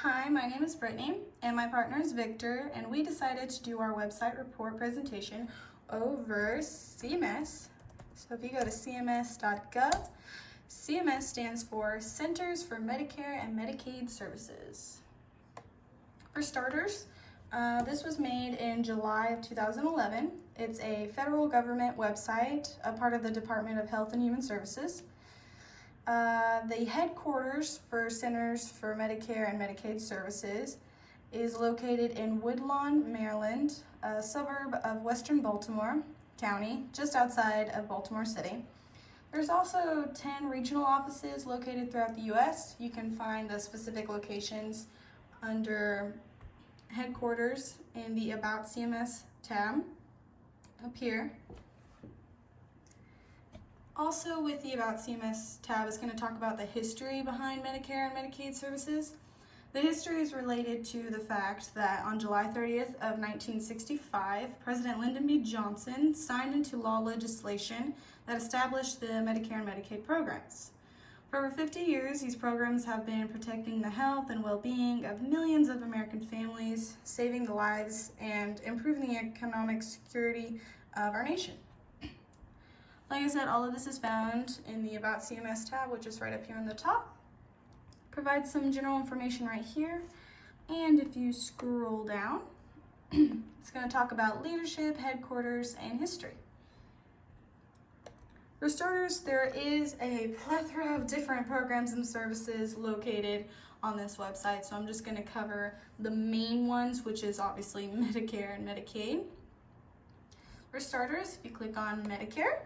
Hi, my name is Brittany and my partner is Victor, and we decided to do our website report presentation over CMS. So if you go to cms.gov, CMS stands for Centers for Medicare and Medicaid Services. For starters, this was made in July of 2011. It's a federal government website, a part of the Department of Health and Human Services. The headquarters for Centers for Medicare and Medicaid Services is located in Woodlawn, Maryland, a suburb of western Baltimore County, just outside of Baltimore City. There's also 10 regional offices located throughout the U.S. You can find the specific locations under headquarters in the About CMS tab up here. Also with the About CMS tab is going to talk about the history behind Medicare and Medicaid services. The history is related to the fact that on July 30th of 1965, President Lyndon B. Johnson signed into law legislation that established the Medicare and Medicaid programs. For over 50 years, these programs have been protecting the health and well-being of millions of American families, saving the lives, and improving the economic security of our nation. Like I said, all of this is found in the About CMS tab, which is right up here on the top. Provides some general information right here. And if you scroll down, it's going to talk about leadership, headquarters, and history. For starters, there is a plethora of different programs and services located on this website, so I'm just going to cover the main ones, which is obviously Medicare and Medicaid. For starters, if you click on Medicare,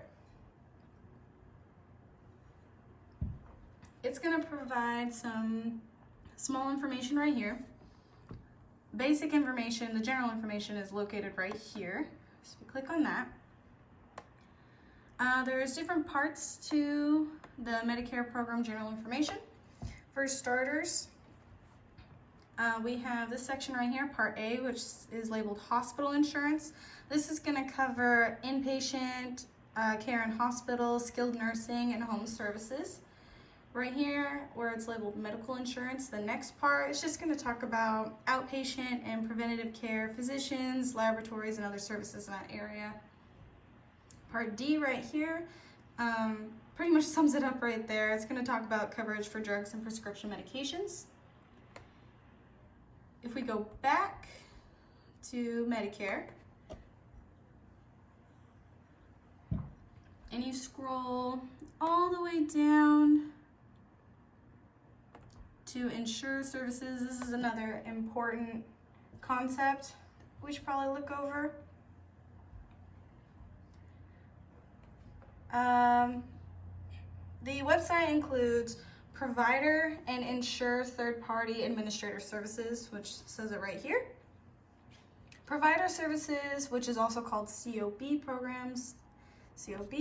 it's going to provide some small information right here. Basic information, the general information is located right here. So if you click on that, there's different parts to the Medicare program general information. For starters, we have this section right here, Part A, which is labeled Hospital Insurance. This is going to cover inpatient care in hospitals, skilled nursing, and home services. Right here, where it's labeled Medical Insurance, the next part is just going to talk about outpatient and preventative care, physicians, laboratories, and other services in that area. Part D right here pretty much sums it up right there. It's going to talk about coverage for drugs and prescription medications. If we go back to Medicare and you scroll all the way down to insure services, this is another important concept we should probably look over. The website includes provider and insure third-party administrator services, which says it right here. Provider services, which is also called COB programs, COB,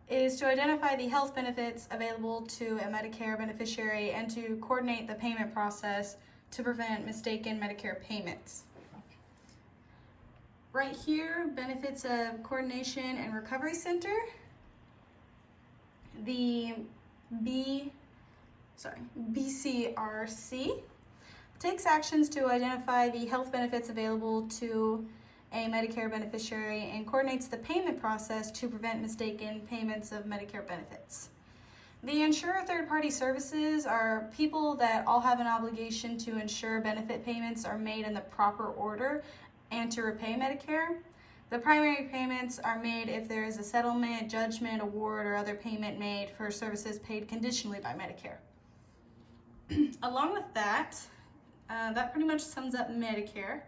is to identify the health benefits available to a Medicare beneficiary and to coordinate the payment process to prevent mistaken Medicare payments. Right here, Benefits of Coordination and Recovery Center. The BCRC takes actions to identify the health benefits available to a Medicare beneficiary and coordinates the payment process to prevent mistaken payments of Medicare benefits. The insurer third-party services are people that all have an obligation to ensure benefit payments are made in the proper order and to repay Medicare. The primary payments are made if there is a settlement, judgment, award, or other payment made for services paid conditionally by Medicare. Along with that, that pretty much sums up Medicare.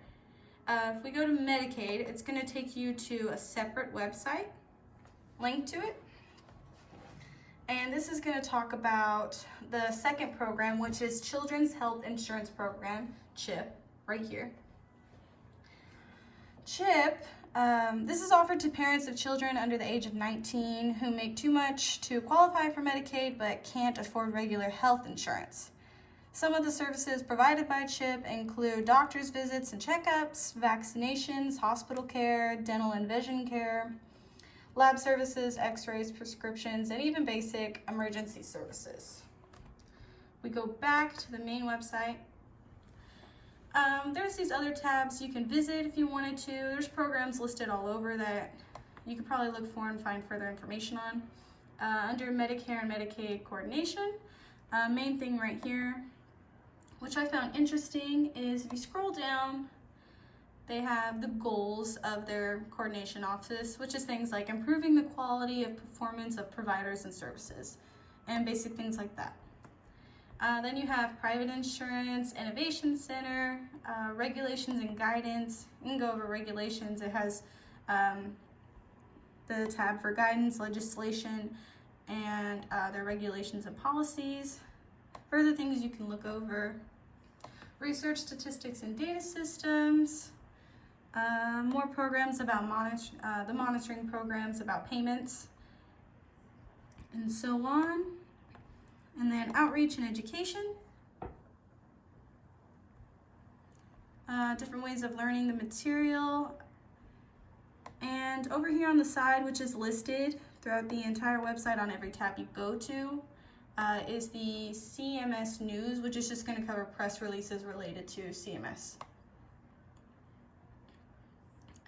If we go to Medicaid, it's going to take you to a separate website, link to it. And this is going to talk about the second program, which is Children's Health Insurance Program, CHIP, right here. CHIP, this is offered to parents of children under the age of 19 who make too much to qualify for Medicaid but can't afford regular health insurance. Some of the services provided by CHIP include doctor's visits and checkups, vaccinations, hospital care, dental and vision care, lab services, x-rays, prescriptions, and even basic emergency services. We go back to the main website. There's these other tabs you can visit if you wanted to. There's programs listed all over that you could probably look for and find further information on. Under Medicare and Medicaid coordination, main thing right here, which I found interesting, is if you scroll down, they have the goals of their coordination office, which is things like improving the quality of performance of providers and services, and basic things like that. Then you have Private Insurance Innovation Center, regulations and guidance. You can go over regulations. It has the tab for guidance, legislation, and their regulations and policies. Further things you can look over: research, statistics, and data systems. More programs about the monitoring programs about payments, and so on. And then outreach and education. Different ways of learning the material. And over here on the side, which is listed throughout the entire website on every tab you go to, is the CMS News, which is just going to cover press releases related to CMS.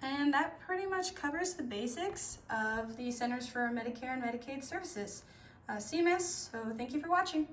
And that pretty much covers the basics of the Centers for Medicare and Medicaid Services, CMS. So thank you for watching.